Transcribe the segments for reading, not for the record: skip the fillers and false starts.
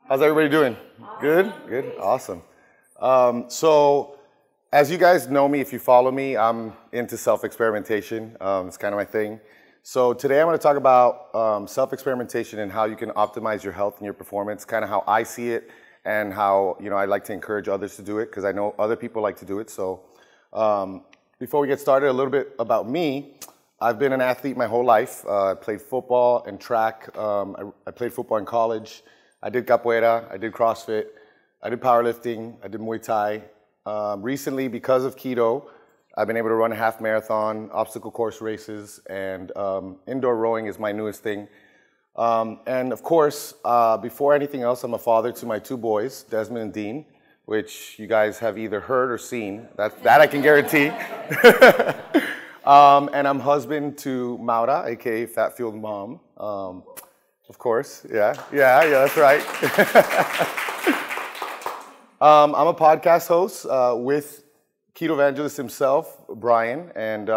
How's everybody doing? Awesome. Good? Good? Awesome. So, as you guys know me, if you follow me, I'm into self-experimentation. It's kind of my thing. So today I'm going to talk about self-experimentation and how you can optimize your health and your performance, kind of how I see it and how, I like to encourage others to do it because I know other people like to do it. So before we get started, a little bit about me. I've been an athlete my whole life. I played football and track. I played football in college. I did capoeira, I did CrossFit, I did powerlifting, I did Muay Thai. Recently, because of keto, I've been able to run a half marathon, obstacle course races, and indoor rowing is my newest thing. And of course, before anything else, I'm a father to my two boys, Desmond and Dean, which you guys have either heard or seen. That I can guarantee. And I'm husband to Maura, aka FatFueledMom. Of course, yeah, that's right. I'm a podcast host with Keto Evangelist himself, Brian, and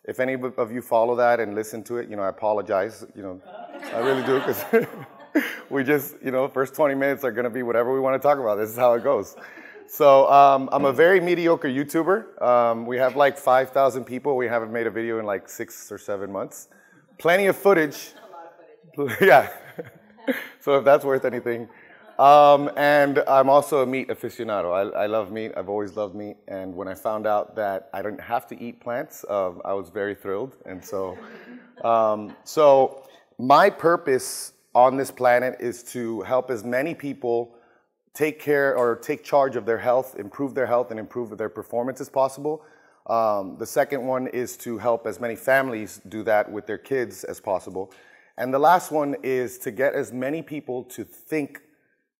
if any of you follow that and listen to it, I apologize, I really do, because we just, first 20 minutes are going to be whatever we want to talk about. This is how it goes. So I'm a very mediocre YouTuber. We have like 5,000 people. We haven't made a video in like 6 or 7 months. Plenty of footage. Yeah, so if that's worth anything. And I'm also a meat aficionado. I love meat. I've always loved meat. And when I found out that I didn't have to eat plants, I was very thrilled. And so, so my purpose on this planet is to help as many people take care or take charge of their health, improve their health, and improve their performance as possible. The second one is to help as many families do that with their kids as possible. And the last one is to get as many people to think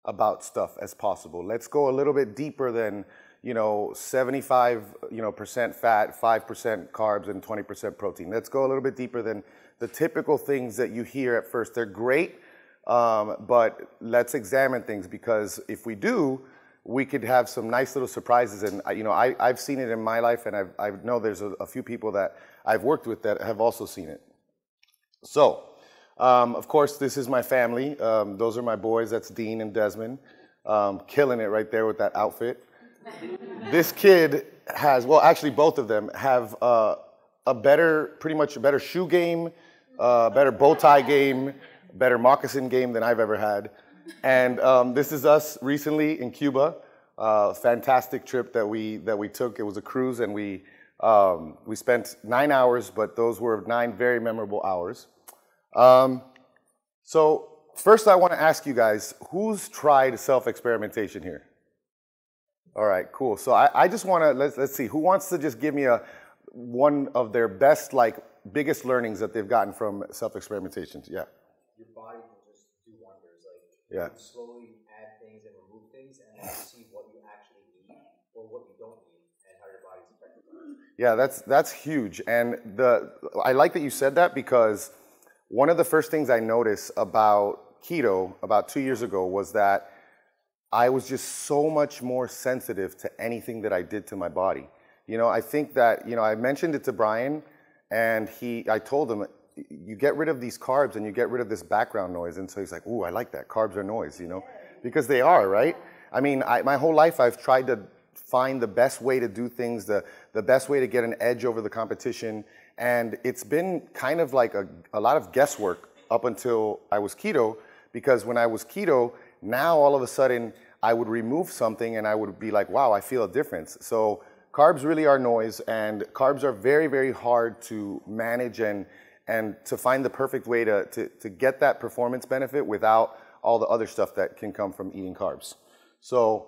about stuff as possible. Let's go a little bit deeper than, 75% fat, 5% carbs, and 20% protein. Let's go a little bit deeper than the typical things that you hear at first. They're great, but let's examine things, because if we do, we could have some nice little surprises. And I've seen it in my life, and I know there's a few people that I've worked with that have also seen it. So, of course, this is my family. Those are my boys. That's Dean and Desmond. Killing it right there with that outfit. This kid has, well, actually both of them have pretty much a better shoe game, better bow tie game, better moccasin game than I've ever had. And this is us recently in Cuba. Fantastic trip that we took. It was a cruise, and we spent 9 hours, but those were 9 very memorable hours. So first I want to ask you guys, who's tried self-experimentation here? All right, cool. So I just want to, let's see, who wants to just give me one of their best, biggest learnings that they've gotten from self-experimentation? Yeah. Your body will just do wonders. Yeah. You can slowly add things and remove things, and then see what you actually need or what you don't need and how your body's affected by it. Yeah, that's huge. And I like that you said that, because one of the first things I noticed about keto about 2 years ago was that I was just so much more sensitive to anything that I did to my body. I think that, I mentioned it to Brian, and I told him, you get rid of these carbs and you get rid of this background noise. And so he's like, ooh, I like that. Carbs are noise, because they are, right? I mean, my whole life I've tried to find the best way to do things, the best way to get an edge over the competition. And it's been kind of like a lot of guesswork up until I was keto, because when I was keto, now all of a sudden I would remove something and I would be like, wow, I feel a difference. So carbs really are noise, and carbs are very, very hard to manage and to find the perfect way to get that performance benefit without all the other stuff that can come from eating carbs. So,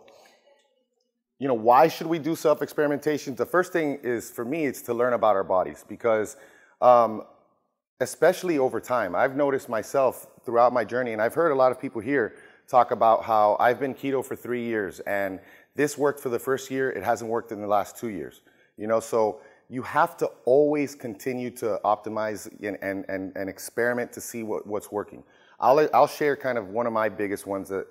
why should we do self-experimentation? The first thing is, for me, it's to learn about our bodies, because especially over time, I've noticed myself throughout my journey, and I've heard a lot of people here talk about how I've been keto for 3 years, and this worked for the first year, it hasn't worked in the last 2 years. So you have to always continue to optimize and experiment to see what's working. I'll share kind of one of my biggest ones that,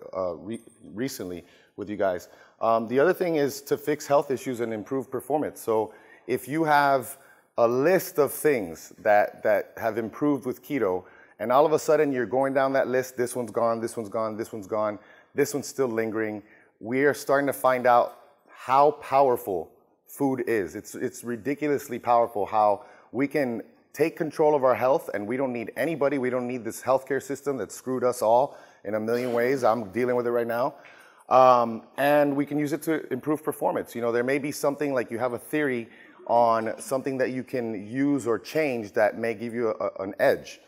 recently with you guys. The other thing is to fix health issues and improve performance. So if you have a list of things that have improved with keto, and all of a sudden you're going down that list, this one's gone, this one's gone, this one's gone, This one's still lingering. We are starting to find out how powerful food is. It's ridiculously powerful how we can take control of our health, and we don't need anybody. We don't need this healthcare system that screwed us all in a million ways. I'm dealing with it right now. And we can use it to improve performance. You know, there may be something like you have a theory on something that you can use or change that may give you an edge.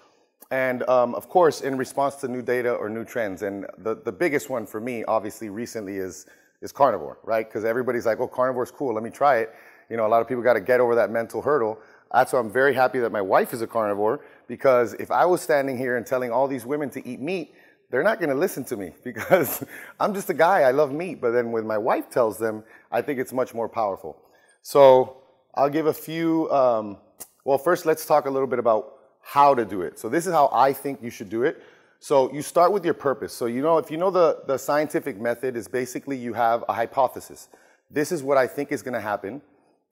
And of course, in response to new data or new trends, and the biggest one for me, obviously, recently is carnivore, right? Because everybody's like, oh, carnivore's cool, let me try it. You know, a lot of people got to get over that mental hurdle. That's why I'm very happy that my wife is a carnivore, because if I was standing here and telling all these women to eat meat, they're not going to listen to me because I'm just a guy, I love meat. But then when my wife tells them, I think it's much more powerful. So I'll give a few, well, first let's talk a little bit about how to do it. So this is how I think you should do it. So you start with your purpose. So you know, if you know the scientific method is basically you have a hypothesis. This is what I think is going to happen.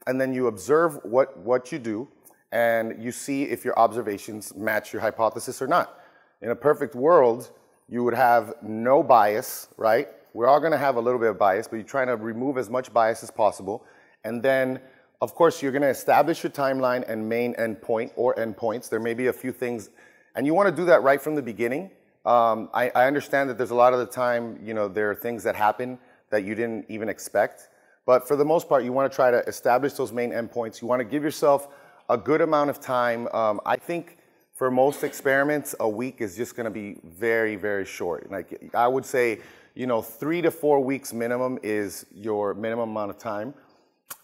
And then you observe what you do, and you see if your observations match your hypothesis or not. In a perfect world, you would have no bias, right? We're all going to have a little bit of bias, but you're trying to remove as much bias as possible. And then, of course, you're going to establish your timeline and main endpoint or endpoints. There may be a few things, and you want to do that right from the beginning. I understand that there's a lot of the time, you know, there are things that happen that you didn't even expect. But for the most part, you want to try to establish those main endpoints. You want to give yourself a good amount of time. I think for most experiments, a week is just going to be very, very short. Like I would say, you know, 3 to 4 weeks minimum is your minimum amount of time.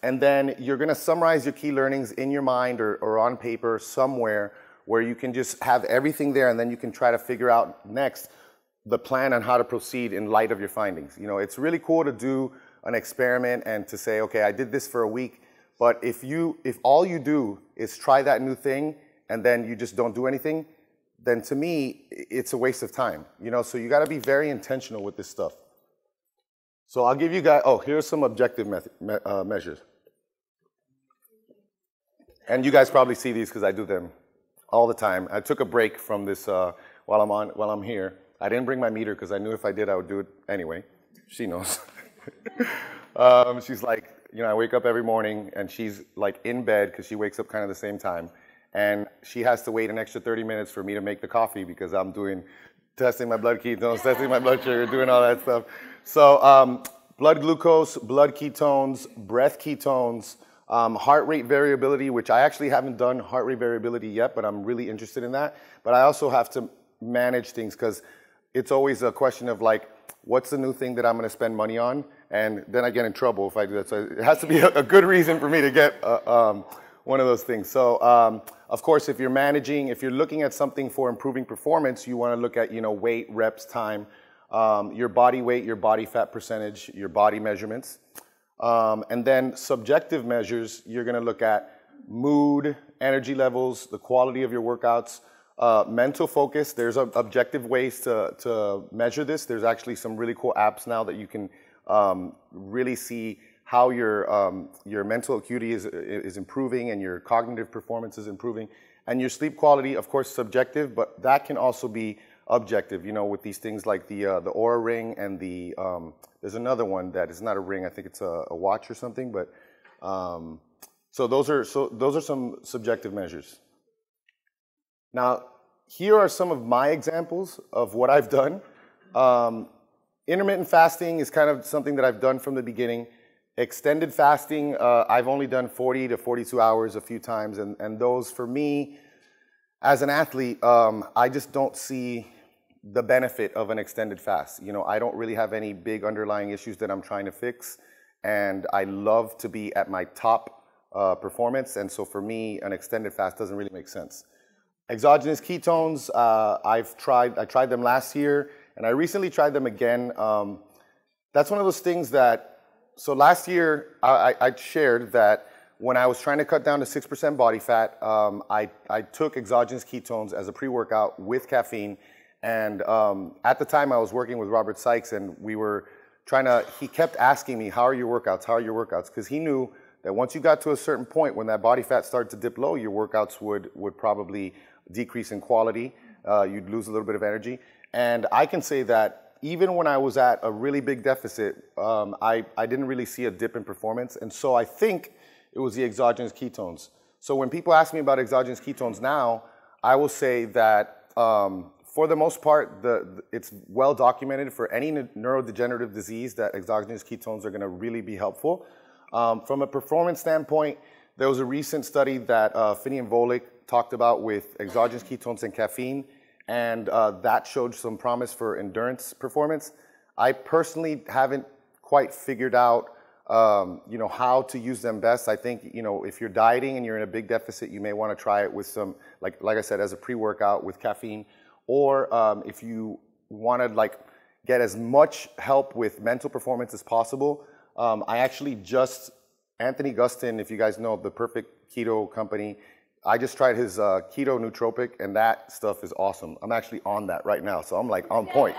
And then you're going to summarize your key learnings in your mind or on paper somewhere where you can just have everything there, and then you can try to figure out next the plan on how to proceed in light of your findings. You know, it's really cool to do an experiment and to say, okay, I did this for a week, but if all you do is try that new thing and then you just don't do anything, then to me, it's a waste of time. You know, so you got to be very intentional with this stuff. So I'll give you guys, oh, here's some objective measures. And you guys probably see these because I do them all the time. I took a break from this while I'm here. I didn't bring my meter because I knew if I did, I would do it anyway. She knows. She's like, you know, I wake up every morning and she's like in bed because she wakes up kind of the same time. And she has to wait an extra 30 minutes for me to make the coffee because I'm testing my blood ketones, testing my blood sugar, doing all that stuff. So blood glucose, blood ketones, breath ketones, heart rate variability, which I actually haven't done heart rate variability yet, but I'm really interested in that. But I also have to manage things because it's always a question of like, what's the new thing that I'm going to spend money on? And then I get in trouble if I do that. So it has to be a good reason for me to get one of those things. So, of course, if you're looking at something for improving performance, you want to look at, you know, weight, reps, time, your body weight, your body fat percentage, your body measurements. And then subjective measures, you're going to look at mood, energy levels, the quality of your workouts, mental focus. There's objective ways to measure this. There's actually some really cool apps now that you can really see how your mental acuity is improving and your cognitive performance is improving. And your sleep quality, of course, subjective, but that can also be objective, you know, with these things like the Oura ring and there's another one that is not a ring. I think it's a watch or something, but so those are some subjective measures. Now, here are some of my examples of what I've done. Intermittent fasting is kind of something that I've done from the beginning. Extended fasting, I've only done 40 to 42 hours a few times, and those for me, as an athlete, I just don't see the benefit of an extended fast. You know, I don't really have any big underlying issues that I'm trying to fix, and I love to be at my top performance, and so for me, an extended fast doesn't really make sense. Exogenous ketones, I tried them last year, and I recently tried them again. That's one of those things that, so last year I shared that when I was trying to cut down to 6% body fat, I took exogenous ketones as a pre-workout with caffeine, and at the time I was working with Robert Sykes, and he kept asking me, how are your workouts, how are your workouts? Because he knew that once you got to a certain point, when that body fat started to dip low, your workouts would probably decrease in quality. You'd lose a little bit of energy. And I can say that even when I was at a really big deficit, I didn't really see a dip in performance. And so I think it was the exogenous ketones. So when people ask me about exogenous ketones now, I will say that for the most part, it's well documented for any neurodegenerative disease that exogenous ketones are going to really be helpful. From a performance standpoint, there was a recent study that Finney and Volek talked about with exogenous ketones and caffeine, and that showed some promise for endurance performance. I personally haven't quite figured out how to use them best. I think, if you're dieting and you're in a big deficit, you may want to try it with some, like I said, as a pre-workout with caffeine. Or if you want to get as much help with mental performance as possible, I actually Anthony Gustin, if you guys know the Perfect Keto company, I just tried his keto nootropic, and that stuff is awesome. I'm actually on that right now, so I'm on point.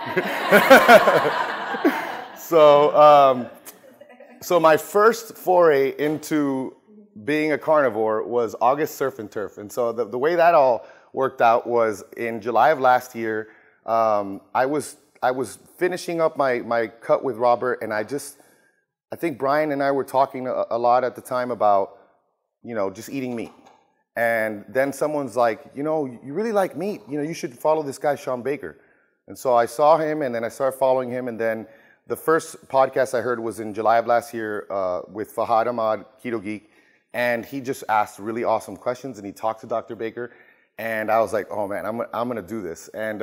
So my first foray into being a carnivore was August Surf and Turf. And so the way that all worked out was in July of last year, I was finishing up my cut with Robert, and I think Brian and I were talking a lot at the time about, just eating meat. And then someone's like, you really like meat. You should follow this guy, Sean Baker. And so I saw him, and then I started following him, and then the first podcast I heard was in July of last year with Fahad Ahmad, Keto Geek, and he just asked really awesome questions, and he talked to Dr. Baker, and I was like, oh man, I'm gonna do this. And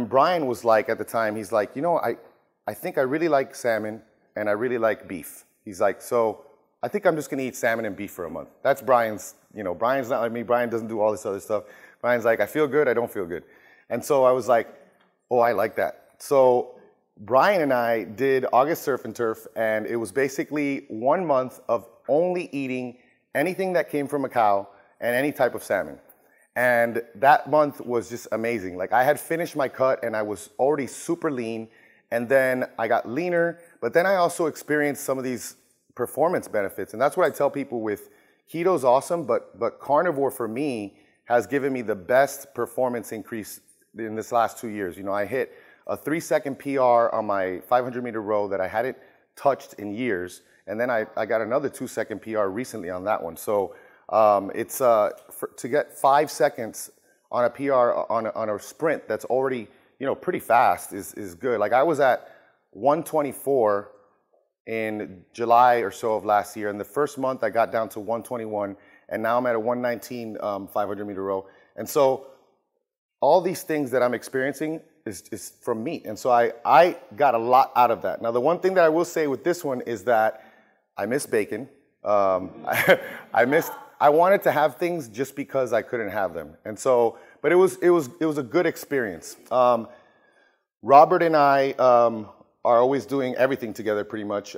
Brian was like, at the time, he's like, I think I really like salmon, and I really like beef. He's like, so I think I'm just gonna eat salmon and beef for a month. That's Brian's, Brian's not like me. Brian doesn't do all this other stuff. Brian's like, I feel good, I don't feel good. And so I was like, oh, I like that. So Brian and I did August Surf and Turf, and it was basically 1 month of only eating anything that came from a cow and any type of salmon. And that month was just amazing. I had finished my cut, and I was already super lean, and then I got leaner, but then I also experienced some of these performance benefits. And that's what I tell people with keto's awesome, but carnivore for me has given me the best performance increase in this last 2 years. I hit a 3-second PR on my 500-meter row that I hadn't touched in years, and then I got another 2-second PR recently on that one. So it's to get 5 seconds on a PR on a sprint that's already pretty fast is good. I was at 124 in July or so of last year, and the first month I got down to 121, and now I'm at a 119 500-meter row. And so all these things that I'm experiencing is from meat. And so I got a lot out of that. Now, the one thing that I will say with this one is that I miss bacon. I wanted to have things just because I couldn't have them. And so, but it was a good experience. Robert and I are always doing everything together pretty much.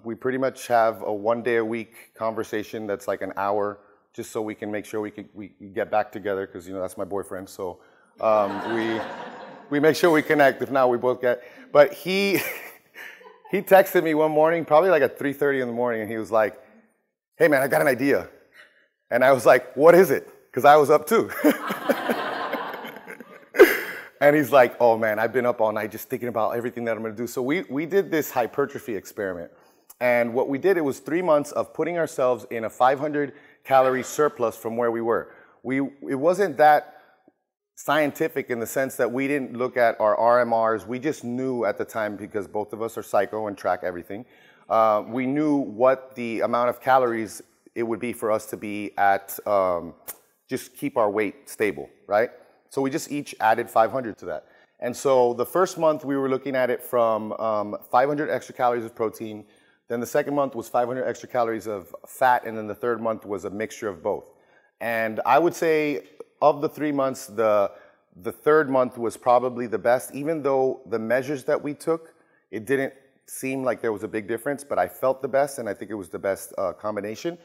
We pretty much have a 1 day a week conversation that's like an hour, just so we can make sure we get back together, because that's my boyfriend. So we make sure we connect. If not, we both get. But he texted me one morning, probably at 3:30 in the morning, and he was like, "Hey man, I got an idea." And I was like, "What is it?" Because I was up too. And he's like, "Oh man, I've been up all night just thinking about everything that I'm gonna do." So we did this hypertrophy experiment. And what we did, it was 3 months of putting ourselves in a 500-calorie surplus from where we were. It wasn't that scientific in the sense that we didn't look at our RMRs. We just knew at the time, because both of us are psycho and track everything. We knew what the amount of calories it would be for us to be at, just keep our weight stable, right? So we just each added 500 to that. And so the first month we were looking at it from 500 extra calories of protein. Then the second month was 500 extra calories of fat. And then the third month was a mixture of both. And I would say of the 3 months, the third month was probably the best, even though the measures that we took, it didn't seem like there was a big difference, but I felt the best, and I think it was the best combination.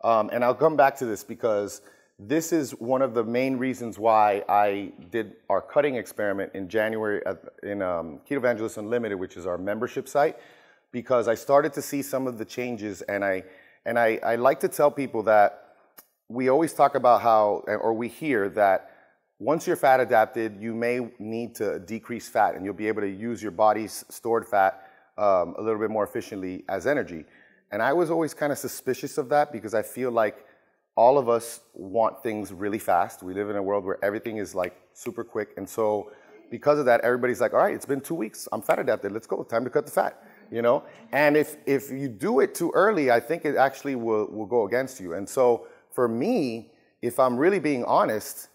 And I'll come back to this, because this is one of the main reasons why I did our cutting experiment in January in Keto Evangelist Unlimited, which is our membership site, because I started to see some of the changes, and I like to tell people that we always talk about how, or we hear that once you're fat adapted, you may need to decrease fat, and you'll be able to use your body's stored fat a little bit more efficiently as energy. And I was always kind of suspicious of that because I feel like all of us want things really fast. We live in a world where everything is like super quick. And so because of that, everybody's like, all right, it's been 2 weeks. I'm fat adapted. Let's go. Time to cut the fat, you know? And if you do it too early, I think it actually will go against you. And so for me, if I'm really being honest,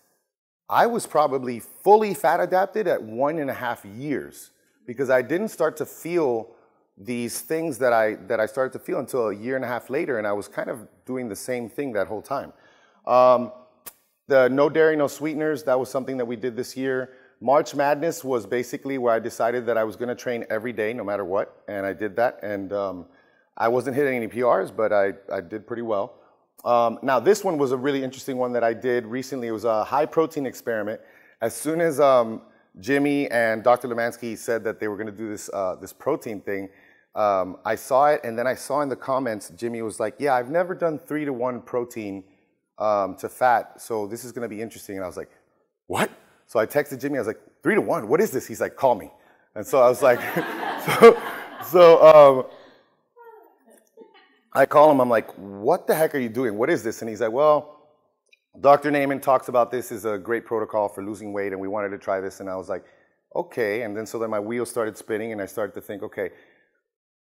I was probably fully fat adapted at 1.5 years because I didn't start to feel these things that I started to feel until 1.5 years later, and I was kind of doing the same thing that whole time. The no dairy, no sweeteners, that was something that we did this year. March Madness was basically where I decided that I was going to train every day no matter what, and I did that, and I wasn't hitting any PRs, but I did pretty well. Now this one was a really interesting one that I did recently. It was a high protein experiment. As soon as Jimmy and Dr. Lemansky said that they were going to do this protein thing, I saw it, and then I saw in the comments, Jimmy was like, yeah, I've never done 3-to-1 protein to fat, so this is going to be interesting. And I was like, what? So I texted Jimmy, I was like, 3-to-1, what is this? He's like, call me. And so I was like, I call him, I'm like, what the heck are you doing? What is this? And he's like, well, Dr. Naiman talks about this is a great protocol for losing weight, and we wanted to try this. And I was like, okay. And then so then my wheels started spinning, and I started to think, okay,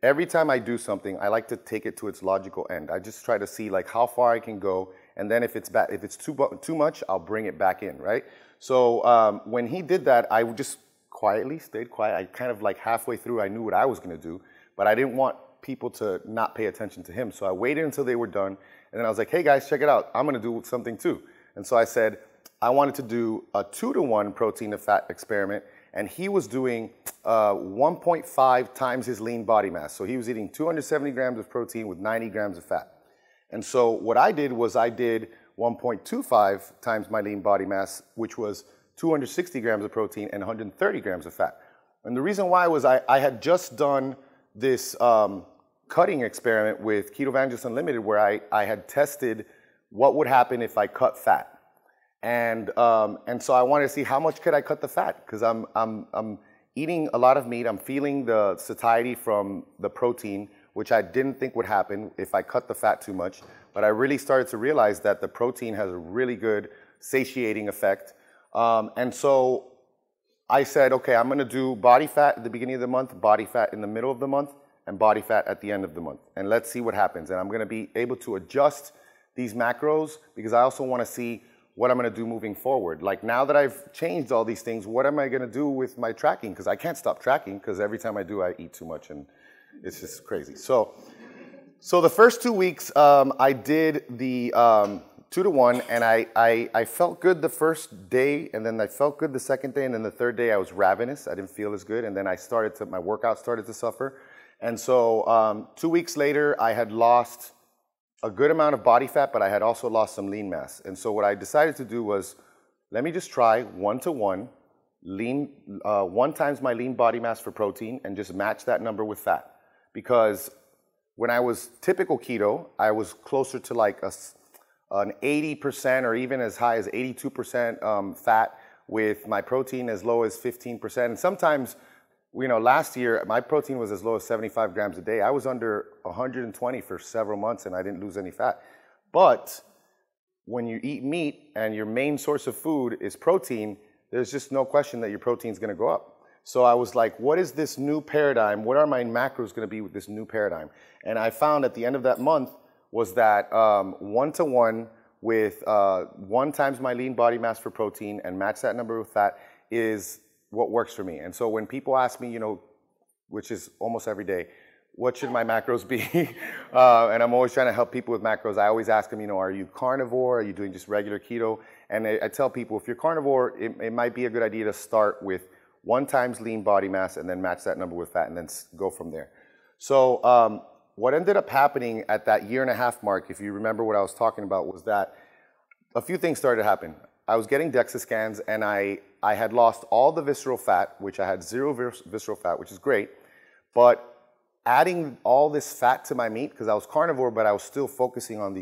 every time I do something, I like to take it to its logical end. I just try to see like how far I can go, and then if it's too much, I'll bring it back in, right? So when he did that, I just quietly stayed quiet. I kind of like halfway through, I knew what I was going to do, but I didn't want people to not pay attention to him. So I waited until they were done, and then I was like, hey guys, check it out. I'm going to do something too. And so I said, I wanted to do a 2-to-1 protein to fat experiment, and he was doing 1.5 times his lean body mass. So he was eating 270 grams of protein with 90 grams of fat. And so what I did was I did 1.25 times my lean body mass, which was 260 grams of protein and 130 grams of fat. And the reason why was I had just done this cutting experiment with Ketovangelists Unlimited where I had tested what would happen if I cut fat. And so I wanted to see how much could I cut the fat, because I'm eating a lot of meat. I'm feeling the satiety from the protein, which I didn't think would happen if I cut the fat too much. But I really started to realize that the protein has a really good satiating effect. And so I said, okay, I'm going to do body fat at the beginning of the month, body fat in the middle of the month, and body fat at the end of the month. And let's see what happens. And I'm going to be able to adjust these macros because I also want to see what I'm going to do moving forward. Like now that I've changed all these things, what am I going to do with my tracking? Because I can't stop tracking because every time I do, I eat too much and it's just crazy. So the first 2 weeks, I did the 2-to-1, and I felt good the first day, and then I felt good the second day, and then the third day I was ravenous. I didn't feel as good, and then my workout started to suffer. And so 2 weeks later, I had lost a good amount of body fat, but I had also lost some lean mass. And so what I decided to do was, let me just try 1-to-1, 1 times my lean body mass for protein, and just match that number with fat. Because when I was typical keto, I was closer to like an 80% or even as high as 82% fat, with my protein as low as 15%. And sometimes, you know, last year, my protein was as low as 75 grams a day. I was under 120 for several months, and I didn't lose any fat. But when you eat meat and your main source of food is protein, there's just no question that your protein is going to go up. So I was like, what is this new paradigm? What are my macros going to be with this new paradigm? And I found at the end of that month was that 1-to-1 with 1 times my lean body mass for protein and match that number with fat is what works for me. And so when people ask me, you know, which is almost every day, what should my macros be? And I'm always trying to help people with macros. I always ask them, you know, are you carnivore? Are you doing just regular keto? And I tell people, if you're carnivore, it might be a good idea to start with 1 times lean body mass and then match that number with fat and then go from there. So what ended up happening at that 1.5 year mark, if you remember what I was talking about, was that a few things started to happen. I was getting DEXA scans, and I had lost all the visceral fat, which I had 0 visceral fat, which is great. But adding all this fat to my meat, because I was carnivore, but I was still focusing on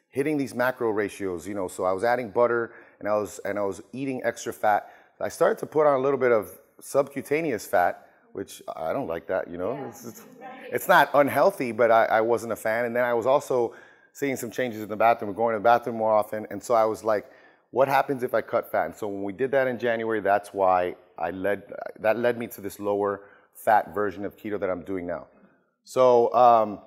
hitting these macro ratios, you know. So I was adding butter and I was eating extra fat. I started to put on a little bit of subcutaneous fat, which I don't like that, you know. It's not unhealthy, but I wasn't a fan. And then I was also seeing some changes in the bathroom, going to the bathroom more often. And so I was like, what happens if I cut fat? And so when we did that in January, that's why that led me to this lower fat version of keto that I'm doing now. So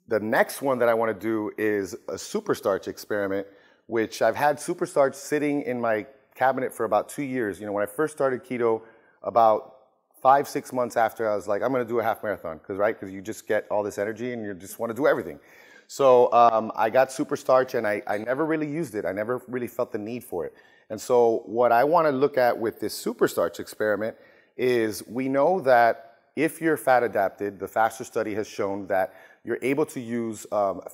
the next one that I want to do is a super starch experiment, which I've had super starch sitting in my cabinet for about 2 years. You know, when I first started keto, about 5-6 months after, I was like, I'm going to do a half marathon, because you just get all this energy and you just want to do everything. So I got super starch, and I never really used it. I never really felt the need for it. And so what I want to look at with this super starch experiment is, we know that if you're fat adapted, the FASTER study has shown that you're able to use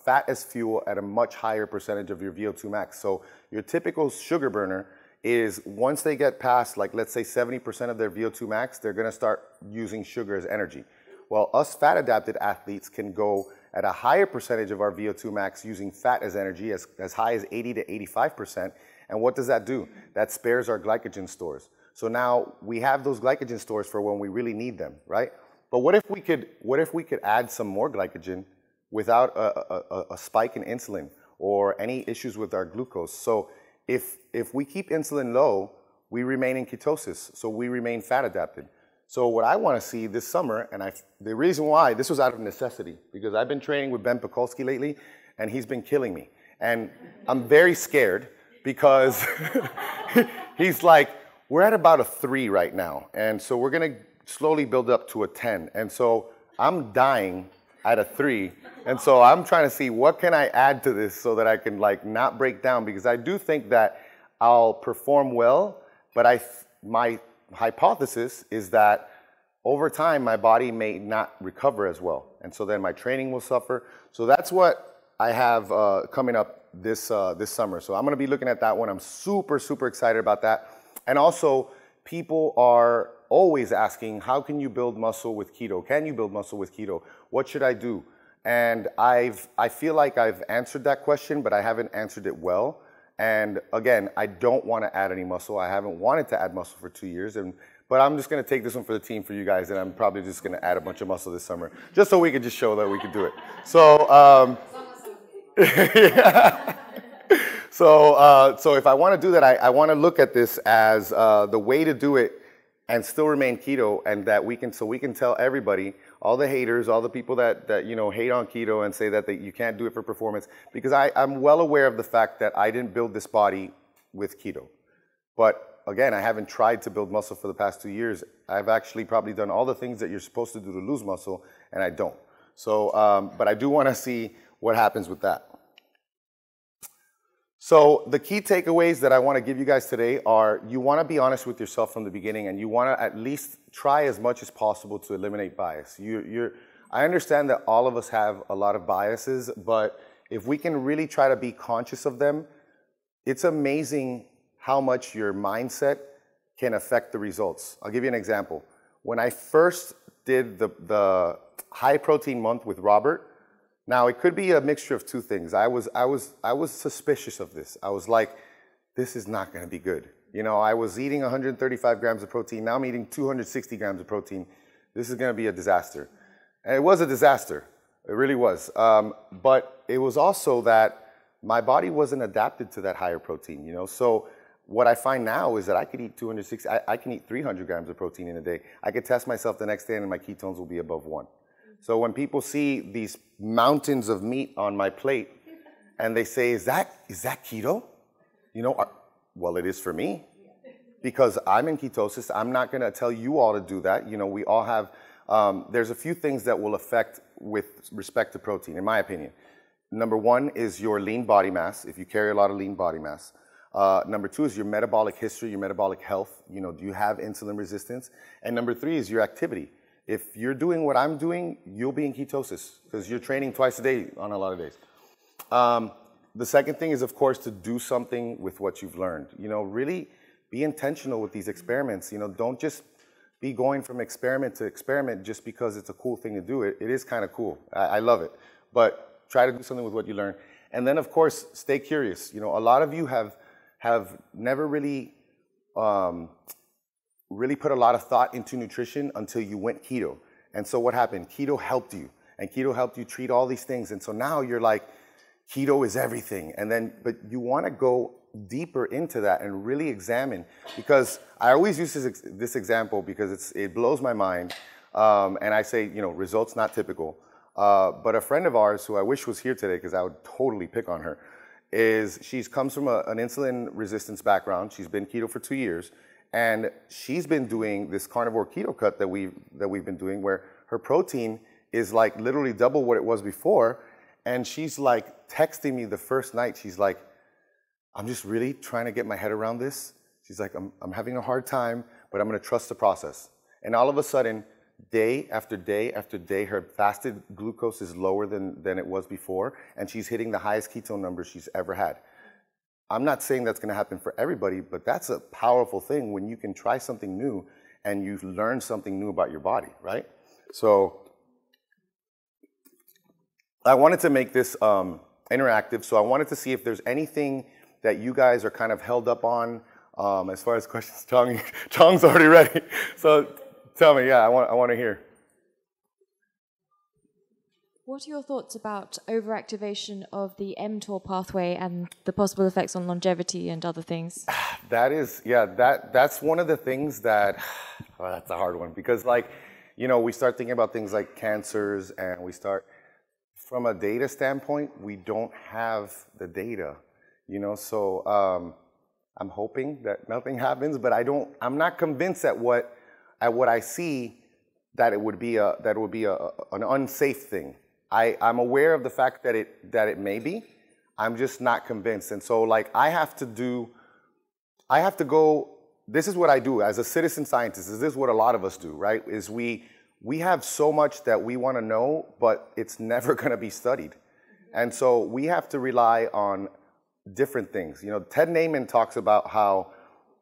fat as fuel at a much higher percentage of your VO2 max. So your typical sugar burner is, once they get past, like, let's say 70% of their VO2 max, they're going to start using sugar as energy. Well, us fat adapted athletes can go at a higher percentage of our VO2 max using fat as energy, as high as 80 to 85%. And what does that do? That spares our glycogen stores. So now we have those glycogen stores for when we really need them, right? But what if we could add some more glycogen without a spike in insulin or any issues with our glucose? So if we keep insulin low, we remain in ketosis, so we remain fat adapted. So what I want to see this summer, and the reason why, this was out of necessity, because I've been training with Ben Pakulski lately, and he's been killing me. And I'm very scared, because he's like, we're at about a 3 right now, and so we're going to slowly build up to a 10. And so I'm dying at a 3, and so I'm trying to see what can I add to this so that I can, like, not break down, because I do think that I'll perform well, but my hypothesis is that over time my body may not recover as well, and so then my training will suffer. So that's what I have coming up this summer. So I'm going to be looking at that one. I'm super excited about that. And also, people are always asking, how can you build muscle with keto? Can you build muscle with keto? What should I do? And I feel like I've answered that question, but I haven't answered it well. And again, I don't want to add any muscle. I haven't wanted to add muscle for 2 years, but I'm just going to take this one for the team for you guys, and I'm probably just going to add a bunch of muscle this summer, just so we can just show that we can do it. So, yeah. So if I want to do that, I want to look at this as the way to do it and still remain keto, and that we can tell everybody, all the haters, all the people that you know hate on keto and say that you can't do it for performance, because I'm well aware of the fact that I didn't build this body with keto. But again, I haven't tried to build muscle for the past 2 years. I've actually probably done all the things that you're supposed to do to lose muscle, and I don't. So, but I do want to see what happens with that. So the key takeaways that I want to give you guys today are, you want to be honest with yourself from the beginning, and you want to at least try as much as possible to eliminate bias. I understand that all of us have a lot of biases, but if we can really try to be conscious of them, it's amazing how much your mindset can affect the results. I'll give you an example. When I first did the high protein month with Robert, now, it could be a mixture of two things. I was suspicious of this. I was like, this is not going to be good. You know, I was eating 135 grams of protein. Now I'm eating 260 grams of protein. This is going to be a disaster. And it was a disaster. It really was. But it was also that my body wasn't adapted to that higher protein, you know. So what I find now is that I could eat 260, I can eat 300 grams of protein in a day. I could test myself the next day and my ketones will be above 1. So when people see these mountains of meat on my plate and they say, is that keto? You know, well, it is for me, because I'm in ketosis. I'm not going to tell you all to do that. You know, we all have, there's a few things that will affect with respect to protein, in my opinion. Number 1 is your lean body mass, if you carry a lot of lean body mass. Number 2 is your metabolic history, your metabolic health. You know, do you have insulin resistance? And number 3 is your activity. If you're doing what I'm doing, you'll be in ketosis, because you're training twice a day on a lot of days. The second thing is, of course, to do something with what you've learned. You know, really be intentional with these experiments. You know, don't just be going from experiment to experiment just because it's a cool thing to do. It is kind of cool. I love it. But try to do something with what you learn. And then, of course, stay curious. You know, a lot of you have have never really really put a lot of thought into nutrition until you went keto. And so what happened? Keto helped you, and keto helped you treat all these things. And so now you're like, keto is everything. And then, but you want to go deeper into that and really examine, because I always use this example because it blows my mind. And I say, you know, results not typical. But a friend of ours who I wish was here today, because I would totally pick on her, she comes from an insulin resistance background. She's been keto for 2 years. And she's been doing this carnivore keto cut that we've been doing, where her protein is like literally double what it was before. And she's like texting me the first night. She's like, I'm just really trying to get my head around this. She's like, I'm having a hard time, but I'm going to trust the process. And all of a sudden, day after day after day, her fasted glucose is lower than it was before. And she's hitting the highest ketone numbers she's ever had. I'm not saying that's going to happen for everybody, but that's a powerful thing when you can try something new and you learn something new about your body, right? So I wanted to make this interactive. So I wanted to see if there's anything that you guys are kind of held up on as far as questions. Chong's already ready. So tell me, yeah, I want to hear. What are your thoughts about overactivation of the Mtor pathway and the possible effects on longevity and other things? That's one of the things that, well, that's a hard one, because like, you know, we start thinking about things like cancers, and we start, from a data standpoint, we don't have the data, you know, so I'm hoping that nothing happens, but I'm not convinced at what I see that it would be an unsafe thing. I'm aware of the fact that it may be. I'm just not convinced. And so like I have to go, this is what I do as a citizen scientist. This is what a lot of us do, right? Is we have so much that we want to know, but it's never going to be studied. And so we have to rely on different things. You know, Ted Naiman talks about how,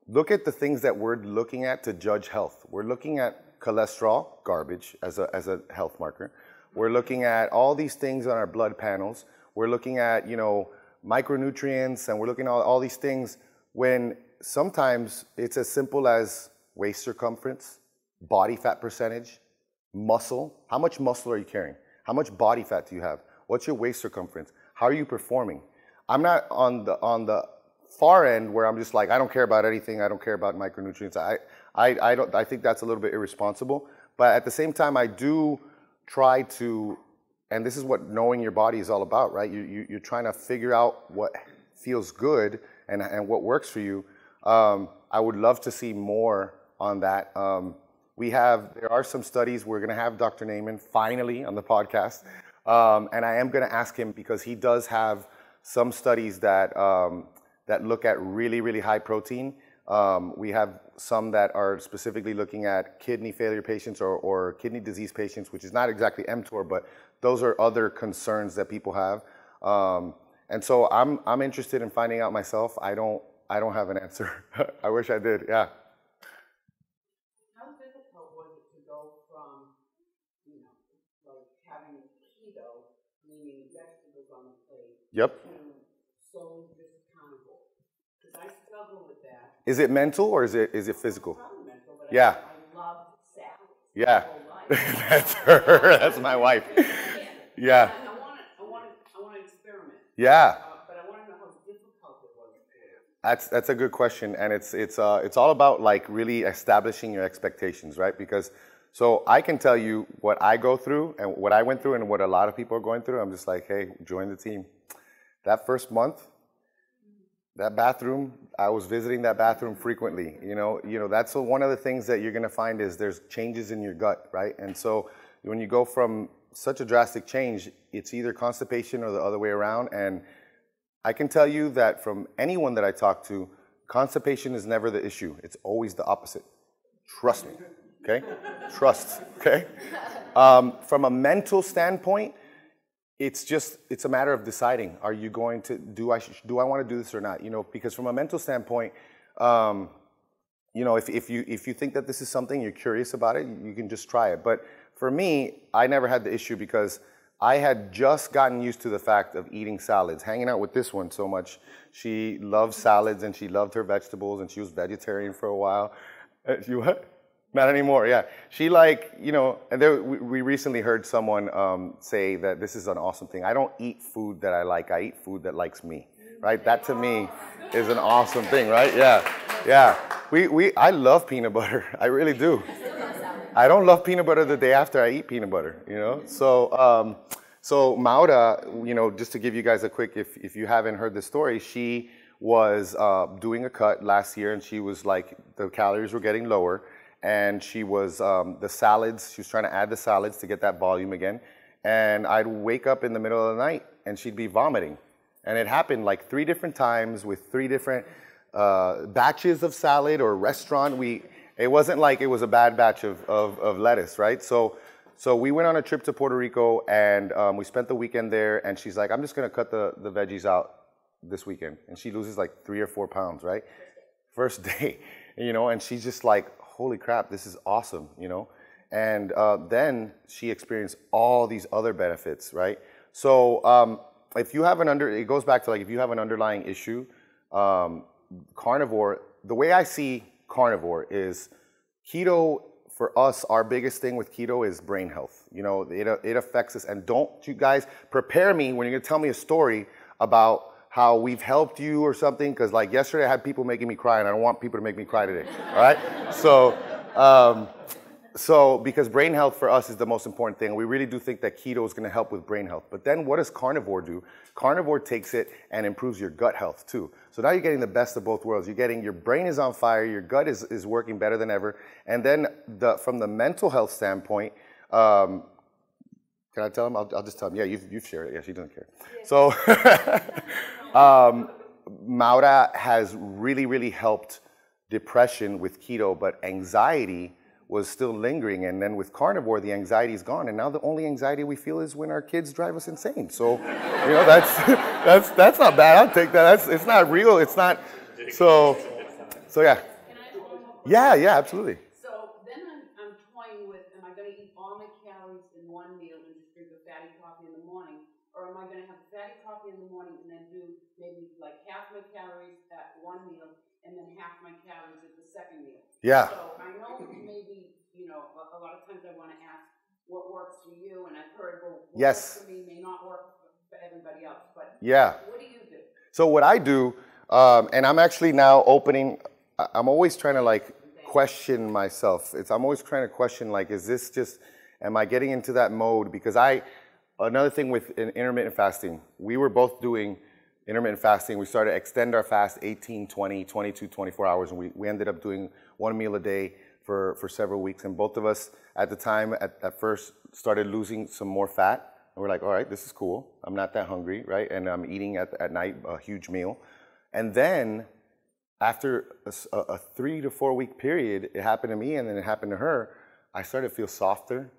look at the things that we're looking at to judge health. We're looking at cholesterol, garbage, as a health marker. We're looking at all these things on our blood panels. We're looking at, you know, micronutrients, and we're looking at all these things, when sometimes it's as simple as waist circumference, body fat percentage, muscle. How much muscle are you carrying? How much body fat do you have? What's your waist circumference? How are you performing? I'm not on the far end where I'm just like, I don't care about anything. I don't care about micronutrients. I think that's a little bit irresponsible. But at the same time, I do try to, and this is what knowing your body is all about, right? You're trying to figure out what feels good and what works for you. I would love to see more on that. There are some studies. We're going to have Dr. Naiman finally on the podcast. And I am going to ask him, because he does have some studies that look at really, really high protein. We have some that are specifically looking at kidney failure patients or kidney disease patients, which is not exactly Mtor, but those are other concerns that people have. And so I'm interested in finding out myself. I don't have an answer. I wish I did. Yeah. How difficult was it to go from, you know, like having keto, meaning vegetables on the plate, Yep. to solely just carnivore? Because I struggle with that. Is it mental or is it physical? Probably mental, but Yeah. I love salads. Yeah. My whole life. That's her. That's my wife. Yeah. And I want to experiment. Yeah. But I want to know how difficult it was for you. That's a good question, and it's all about like really establishing your expectations, right? Because so I can tell you what I go through and what I went through and what a lot of people are going through. I'm just like, hey, join the team. That first month, that bathroom, I was visiting that bathroom frequently. You know, that's one of the things that you're going to find is there's changes in your gut, right? And so when you go from such a drastic change, it's either constipation or the other way around. And I can tell you that from anyone that I talk to, constipation is never the issue. It's always the opposite. Trust me, okay? Trust, okay? From a mental standpoint, it's a matter of deciding, are you going to, do I want to do this or not? You know, because from a mental standpoint, you know, if you think that this is something, you're curious about it, you can just try it. But for me, I never had the issue because I had just gotten used to the fact of eating salads, hanging out with this one so much. She loves salads and she loved her vegetables and she was vegetarian for a while. She what? Not anymore, yeah. She like, you know, and there, we recently heard someone say that this is an awesome thing. I don't eat food that I like, I eat food that likes me, right? That to me is an awesome thing, right? Yeah, yeah. I love peanut butter, I really do. I don't love peanut butter the day after I eat peanut butter, you know? So Maura, you know, just to give you guys a quick, if you haven't heard the story, she was doing a cut last year and she was like, the calories were getting lower and she was, the salads, she was trying to add the salads to get that volume again. And I'd wake up in the middle of the night and she'd be vomiting. And it happened like 3 different times with 3 different batches of salad or restaurant. It wasn't like it was a bad batch of lettuce, right? So we went on a trip to Puerto Rico and we spent the weekend there and she's like, I'm just gonna cut the veggies out this weekend. And she loses like 3 or 4 pounds, right? First day, you know, and she's just like, holy crap, this is awesome, you know? And then she experienced all these other benefits, right? So if you have it goes back to like, if you have an underlying issue, carnivore, the way I see carnivore is keto for us, our biggest thing with keto is brain health. You know, it affects us. And don't you guys prepare me when you're gonna tell me a story about how we've helped you or something, because like yesterday I had people making me cry and I don't want people to make me cry today, all right? So because brain health for us is the most important thing. We really do think that keto is gonna help with brain health. But then what does carnivore do? Carnivore takes it and improves your gut health too. So now you're getting the best of both worlds. You're getting, your brain is on fire, your gut is working better than ever. And then from the mental health standpoint, can I tell him? I'll just tell him. Yeah, you've shared it. Yeah, she doesn't care. Yeah. So Maura has really, really helped depression with keto, but anxiety was still lingering. And then with carnivore, the anxiety is gone. And now the only anxiety we feel is when our kids drive us insane. So, you know, that's not bad. I'll take that. It's not real. It's not. So yeah. Yeah, absolutely. So then I'm toying with, am I going to eat all my calories in one meal and just drink a fatty coffee in the morning? Or am I going to have a fatty coffee in the morning and then do maybe like half my calories at one meal and then half my calories at the second meal? Yeah. So I know maybe, you know, a lot of times I want to ask what works for you, and I've heard, well, what works for me may not work for everybody else. But yeah. What do you do? So what I do, and I'm actually now opening, I'm always trying to like question myself. I'm always trying to question like, is this just, am I getting into that mode? Because another thing with intermittent fasting, we were both doing intermittent fasting. We started to extend our fast 18, 20, 22, 24 hours, and we ended up doing 1 meal a day for several weeks. And both of us at the time, at first, started losing some more fat. And we're like, all right, this is cool. I'm not that hungry, right? And I'm eating at night a huge meal. And then after a 3 to 4 week period, it happened to me and then it happened to her. I started to feel softer.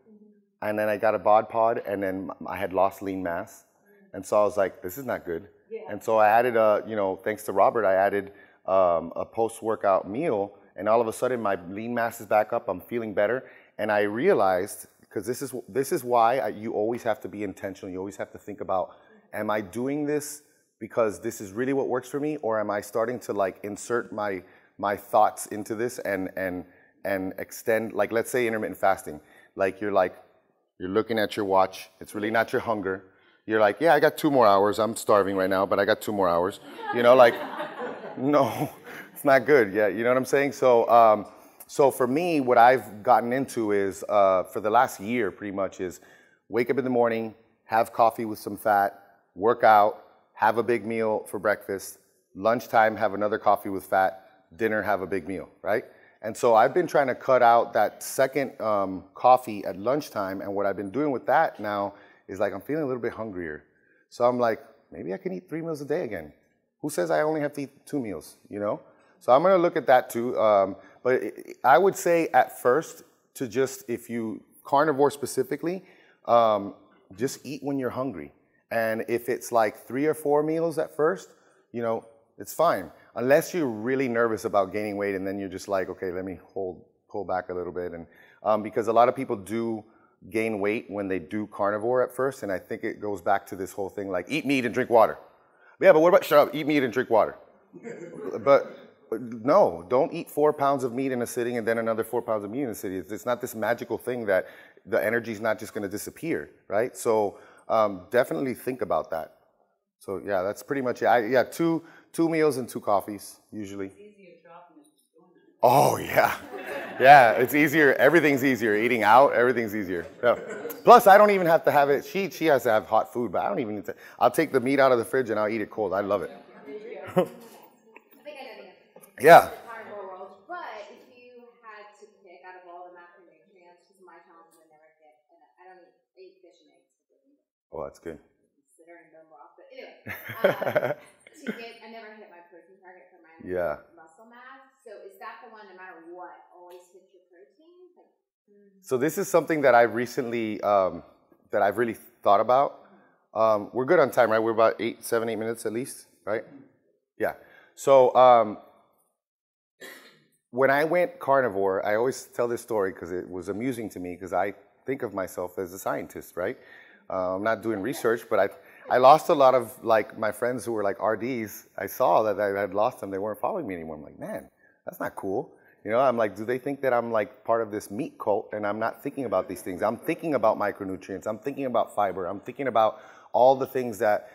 And then I got a bod pod, and then I had lost lean mass. And so I was like, this is not good. Yeah. And so I added you know, thanks to Robert, I added a post-workout meal, and all of a sudden my lean mass is back up, I'm feeling better. And I realized, because this is why you always have to be intentional, you always have to think about, am I doing this because this is really what works for me, or am I starting to like insert my thoughts into this and extend, like let's say intermittent fasting, you're looking at your watch, it's really not your hunger. You're like, yeah, I got 2 more hours. I'm starving right now, but I got 2 more hours. You know, like, no, it's not good. Yeah, you know what I'm saying? So, so for me, what I've gotten into is, for the last year pretty much, is wake up in the morning, have coffee with some fat, work out, have a big meal for breakfast, lunchtime, have another coffee with fat, dinner, have a big meal, right? And so I've been trying to cut out that second coffee at lunchtime, and what I've been doing with that now is like I'm feeling a little bit hungrier. So I'm like, maybe I can eat 3 meals a day again. Who says I only have to eat 2 meals, you know? So I'm gonna look at that too. But I would say at first to just, if you, carnivore specifically, just eat when you're hungry. And if it's like 3 or 4 meals at first, you know, it's fine. Unless you're really nervous about gaining weight and then you're just like, okay, let me pull back a little bit. And because a lot of people do gain weight when they do carnivore at first, and I think it goes back to this whole thing like eat meat and drink water. Yeah, but what about shut up, eat meat and drink water? But no, don't eat 4 pounds of meat in a sitting and then another 4 pounds of meat in a sitting. It's not this magical thing that the energy is not just going to disappear, right? So definitely think about that. So yeah, that's pretty much it. Yeah, two meals and 2 coffees usually. Oh yeah, yeah. It's easier. Everything's easier. Eating out, everything's easier. Yeah. Plus, I don't even have to have it. She has to have hot food, but I don't even need to. I'll take the meat out of the fridge and I'll eat it cold. I love it. I think I know the answer. Yeah. The carnivore world, but if you had to pick out of all the macronutrients, because my challenge would never get, and I don't eat fish and eggs. Oh, that's good. Considering them raw, but anyway, I never hit my protein target for my muscle mass. So is that the one, no matter what, always hit your protein? So this is something that I recently, that I've really thought about. We're good on time, right? We're about 7, 8 minutes at least, right? Yeah. So when I went carnivore, I always tell this story because it was amusing to me because I think of myself as a scientist, right? I'm not doing research, but I lost a lot of like my friends who were like RDs. I saw that I had lost them. They weren't following me anymore. I'm like, man, that's not cool. You know, I'm like, do they think that I'm like part of this meat cult and I'm not thinking about these things? I'm thinking about micronutrients. I'm thinking about fiber. I'm thinking about all the things that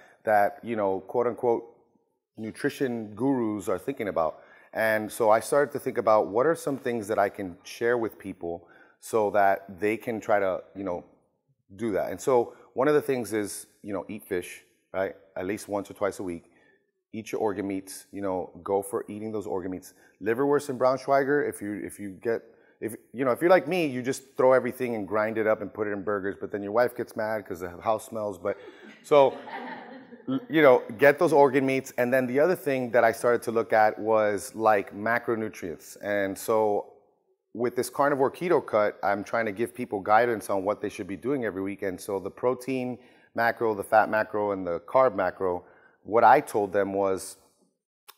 you know, quote unquote, nutrition gurus are thinking about. And so I started to think about what are some things that I can share with people so that they can try to, you know, do that. And so one of the things is, you know, eat fish, right? At least once or twice a week. Eat your organ meats, you know, go for eating those organ meats. Liverwurst and Braunschweiger, if you're like me, you just throw everything and grind it up and put it in burgers, but then your wife gets mad because the house smells. But so, you know, get those organ meats. And then the other thing that I started to look at was like macronutrients. And so with this carnivore keto cut, I'm trying to give people guidance on what they should be doing every week. And so the protein macro, the fat macro, and the carb macro, what I told them was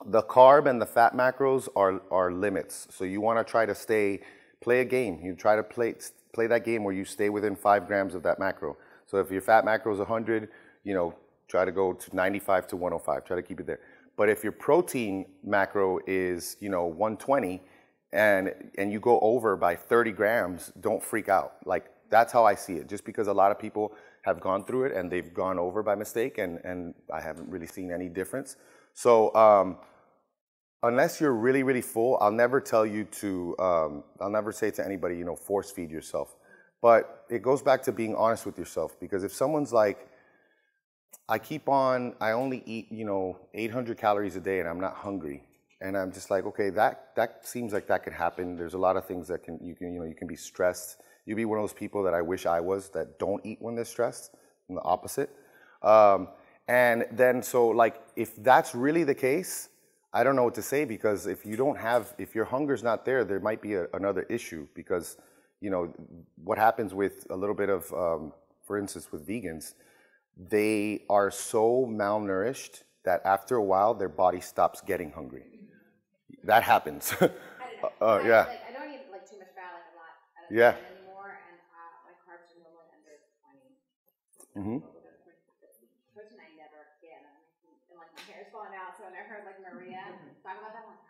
the carb and the fat macros are limits. So you want to try to play a game. You try to play that game where you stay within 5 grams of that macro. So if your fat macro is 100, you know, try to go to 95 to 105. Try to keep it there. But if your protein macro is, you know, 120 and you go over by 30 grams, don't freak out. Like, that's how I see it. Just because a lot of people have gone through it and they've gone over by mistake, and I haven't really seen any difference. So unless you're really, really full, I'll never tell you to, I'll never say to anybody, you know, force feed yourself. But it goes back to being honest with yourself, because if someone's like, I only eat, you know, 800 calories a day and I'm not hungry. And I'm just like, okay, that seems like that could happen. There's a lot of things that you can be stressed. You'd be one of those people that I wish I was, that don't eat when they're stressed. I'm the opposite. And then, so like, if that's really the case, I don't know what to say, because if your hunger's not there might be another issue, because, you know, what happens with a little bit of, for instance, with vegans, they are so malnourished that after a while, their body stops getting hungry. That happens. Yeah. I don't eat like too much fat, like a lot yeah. anymore, and my carbs are normally under 20. Mm-hmm. Protein I never get, and like my hair's falling out. So when I heard like Maria talk about that, I'm like,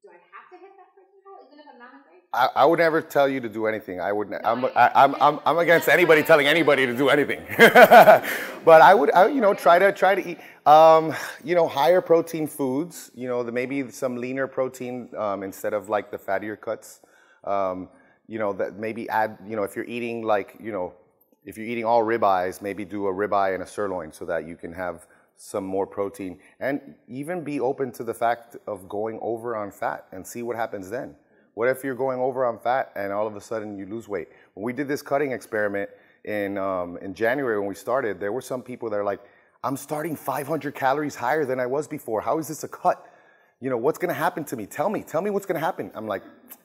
do I have to hit that protein goal even if I'm not hungry? I would never tell you to do anything. I wouldn't. No, I'm against anybody telling anybody to do anything. But I would, you know, try to eat, you know, higher protein foods. You know, maybe some leaner protein instead of like the fattier cuts. You know, that maybe add. You know, if you're eating like, you know, if you're eating all ribeyes, maybe do a ribeye and a sirloin so that you can have some more protein, and even be open to the fact of going over on fat and see what happens then. What if you're going over on fat and all of a sudden you lose weight? When we did this cutting experiment in January when we started, there were some people that are like, I'm starting 500 calories higher than I was before. How is this a cut? You know, what's going to happen to me? Tell me what's going to happen. I'm like,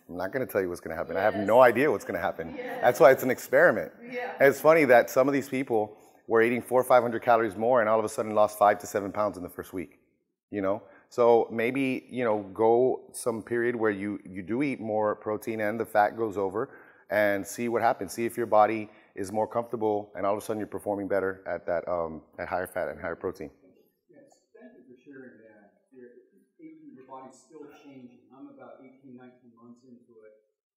I'm not going to tell you what's going to happen. Yes. I have no idea what's going to happen. Yes. That's why it's an experiment. Yeah. And it's funny that some of these people were eating 400 or 500 calories more and all of a sudden lost 5 to 7 pounds in the first week, you know? So maybe, you know, go some period where you do eat more protein and the fat goes over, and see what happens. See if your body is more comfortable, and all of a sudden you're performing better at that at higher fat and higher protein. Yes, thank you for sharing that. Your body's still changing. I'm about 18, 19 months into it,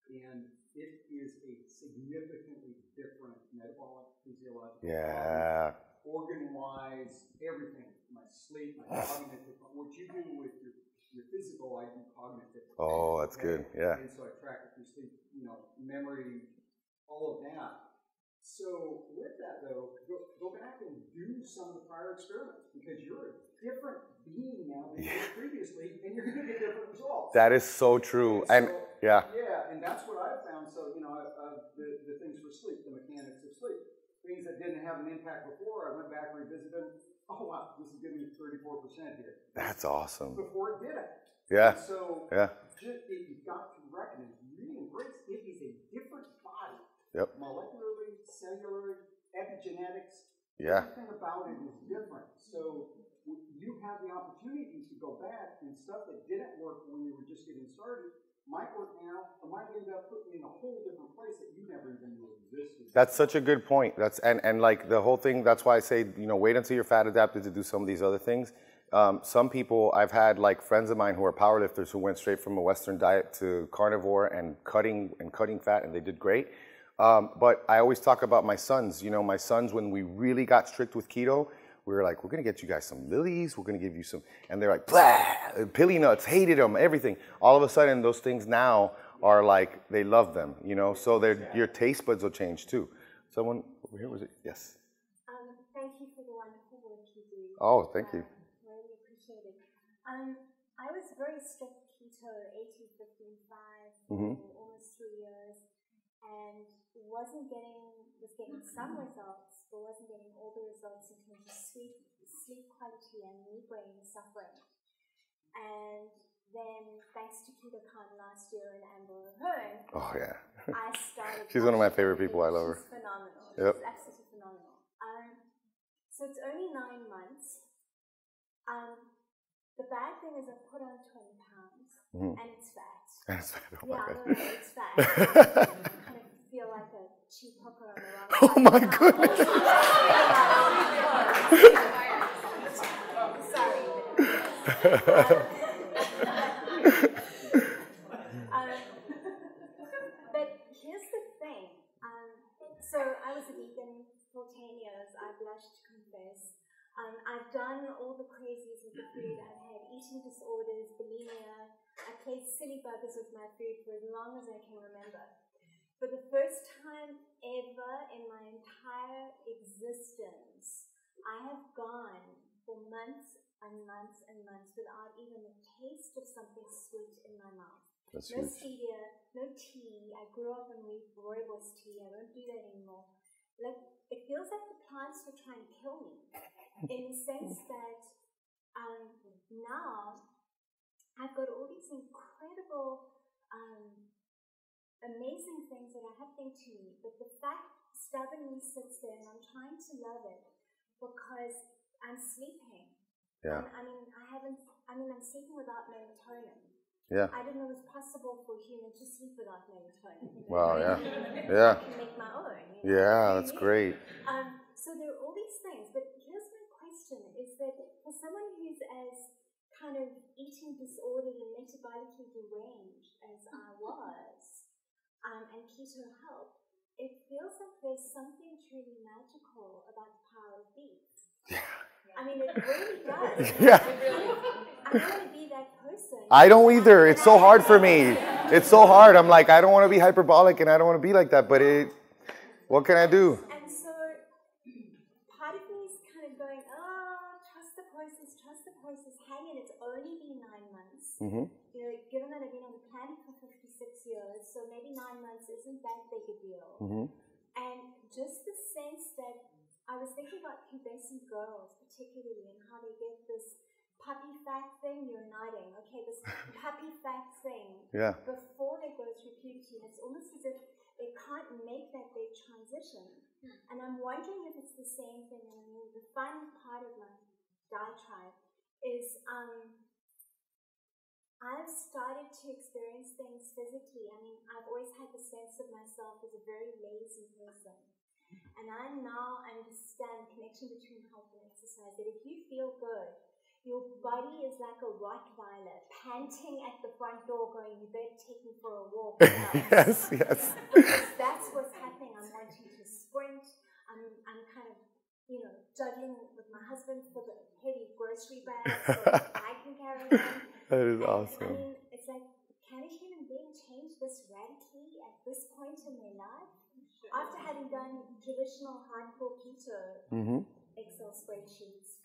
and it is a significantly different metabolic, physiological body, organ-wise, everything. My sleep, my cognitive, what you do with your physical, I do cognitive. Oh, that's good. Yeah. And so I track it through sleep, memory, all of that. So with that though, go back and do some of the prior experiments, because you're a different being now than you were previously, and you're going to get different results. That is so true. And yeah, and that's what I've found. So the things for sleep, the mechanics of sleep, things that didn't have an impact before, I went back and revisited them. Oh wow, this is giving me 34% here. That's awesome. Before it did it. Yeah. And so you've got to recognize, really embrace it is a different body. Yep. Molecularly, cellularly, epigenetics. Yeah. Everything about it is different. So you have the opportunity to go back, and stuff that didn't work when you were just getting started might work now, or might end up putting you in a whole different place that you never even knew existed. That's such a good point. And like the whole thing, that's why I say, wait until you're fat adapted to do some of these other things. Some people, I've had like friends of mine who are powerlifters who went straight from a Western diet to carnivore and cutting fat, and they did great. But I always talk about my sons. My sons, when we really got strict with keto, we were like, we're going to get you guys some lilies. We're going to give you some. And they're like, blah, pilly nuts, hated them, everything. All of a sudden, those things now are like, they love them, So your taste buds will change too. Someone over here, was it? Yes. Thank you for the wonderful work you do. Oh, thank you. Really appreciate it. I was very strict keto, 18-15-5, for almost 3 years, and was getting some results, but wasn't getting all the results in terms of sleep quality and knee brain suffering. And then, thanks to KetoCon last year and Amber Hearn, I started. She's one of my favorite people. I love her. She's phenomenal. Yep. She's absolutely phenomenal. So it's only 9 months. The bad thing is I put on 20 pounds, and it's fat. That's fat. Oh yeah, my God. no, it's fat. I kind of feel like a cheap hooker on the wrong side. Oh my goodness. Sorry. But here's the thing. So I was a vegan for 10 years. I blush to confess. I've done all the crazies with the food. I've had eating disorders, bulimia. I played silly buggers with my food for as long as I can remember. For the first time ever in my entire existence, I have gone for months and months and months without even the taste of something sweet in my mouth. That's no huge. stevia, no tea. I grew up on rooibos tea. I don't do that anymore. Like, it feels like the plants were trying to kill me, in the sense that now I've got all these incredible, amazing things that are happening to me, but the fact stubbornly sits there, and I'm trying to love it because I'm sleeping. Yeah. I'm sleeping without melatonin. Yeah. I didn't know it was possible for a human to sleep without melatonin. Wow, yeah. I can make my own. Yeah, that's great. So there are all these things, but here's my question, is that for someone who's as kind of eating disordered and metabolically deranged as I was, and keto helped, it feels like there's something truly magical about the power of beef. Yeah. I mean, it really does. Yeah. I don't want to be that person. I don't either. It's so hard for me. It's so hard. I'm like, I don't want to be hyperbolic and I don't want to be like that, but what can I do? And so part of me is kind of going, trust the process. Hang in, it's only been 9 months. Given that I've been on the planet for 56 years, so maybe 9 months isn't that big a deal. And just the sense that I was thinking about pubescent girls particularly, and how they get this puppy fat thing. You're nodding. Okay, this puppy fat thing before they go through puberty. And it's almost as if they can't make that big transition. And I'm wondering if it's the same thing. And I mean, the fun part of my diatribe is I've started to experience things physically. I mean, I've always had the sense of myself as a very lazy person. And I now understand the connection between health and exercise, that if you feel good, your body is like a Rottweiler, panting at the front door going, you better take me for a walk. Yes. Because that's what's happening. I'm wanting to sprint. I'm kind of, juggling with my husband for the heavy grocery bags so I can carry them. That is awesome. I mean, it's like, can a human being change this radically at this point in their life? After having done traditional hardcore keto, Excel spreadsheets,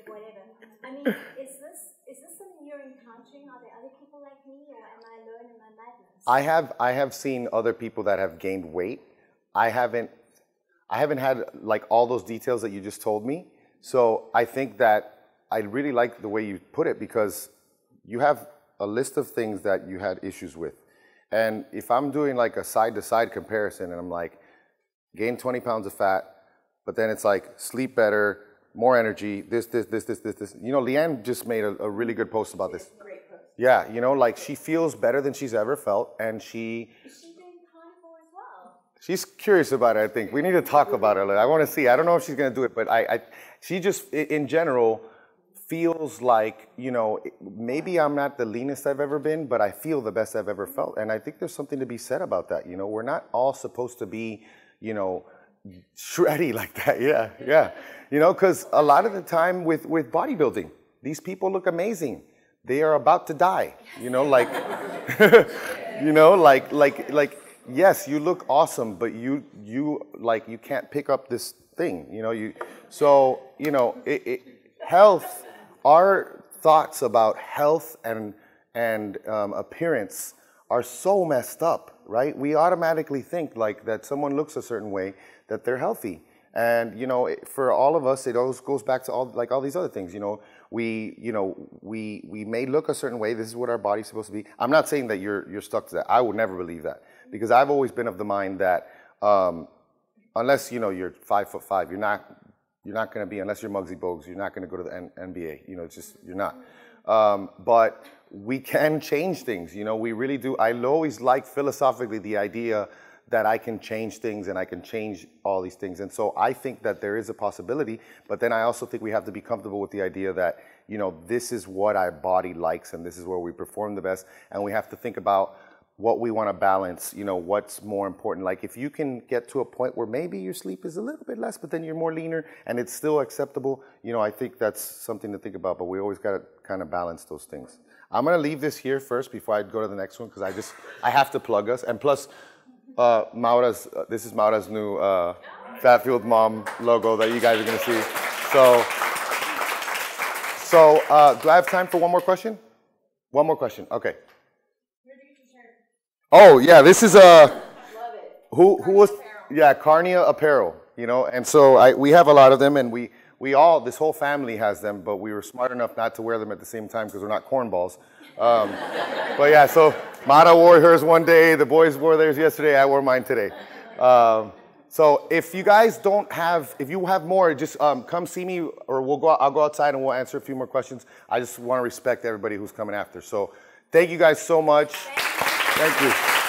whatever. I mean, is this something you're encountering? Are there other people like me, or am I alone in my madness? I have seen other people that have gained weight. I haven't had like all those details that you just told me. So I think that I really like the way you put it, because you have a list of things that you had issues with. And if I'm doing like a side-to-side comparison and I'm like, gain 20 pounds of fat, but then it's like sleep better, more energy, this. Leanne just made a really good post about this. Great post. Yeah, like she feels better than she's ever felt, and she... Is she doing carnivore as well? She's curious about it, I think. We need to talk about it. I want to see. I don't know if she's going to do it, but she just, in general, feels like, maybe I'm not the leanest I've ever been, but I feel the best I've ever felt. And I think there's something to be said about that. We're not all supposed to be, shreddy like that. Yeah. Because a lot of the time with bodybuilding, these people look amazing. They are about to die, yes, you look awesome, but you can't pick up this thing, health, our thoughts about health and appearance are so messed up, right? We automatically think like that someone looks a certain way, that they're healthy. And, for all of us, it always goes back to all these other things, we may look a certain way. This is what our body's supposed to be. I'm not saying that you're stuck to that. I would never believe that, because I've always been of the mind that, unless, you're 5'5", you're not going to be, unless you're Muggsy Bogues, you're not going to go to the NBA. It's just, you're not. But we can change things. We really do. I always like philosophically the idea that I can change things and I can change all these things. And so I think that there is a possibility, but then I also think we have to be comfortable with the idea that, this is what our body likes and this is where we perform the best. And we have to think about what we want to balance, what's more important. Like if you can get to a point where maybe your sleep is a little bit less, but then you're more leaner and it's still acceptable, I think that's something to think about, but we always got to kind of balance those things. I'm going to leave this here first before I go to the next one, because I have to plug us. And plus, this is Maura's new FatFueledMom logo that you guys are going to see. So do I have time for one more question? One more question. Okay. Oh yeah, this is who was Carnia Apparel, and so we have a lot of them, and this whole family has them, but we were smart enough not to wear them at the same time because we're not cornballs. But yeah, so Mara wore hers one day, the boys wore theirs yesterday, I wore mine today. So if you guys if you have more, just come see me, or I'll go outside and we'll answer a few more questions. I just want to respect everybody who's coming after. So thank you guys so much. Thank you.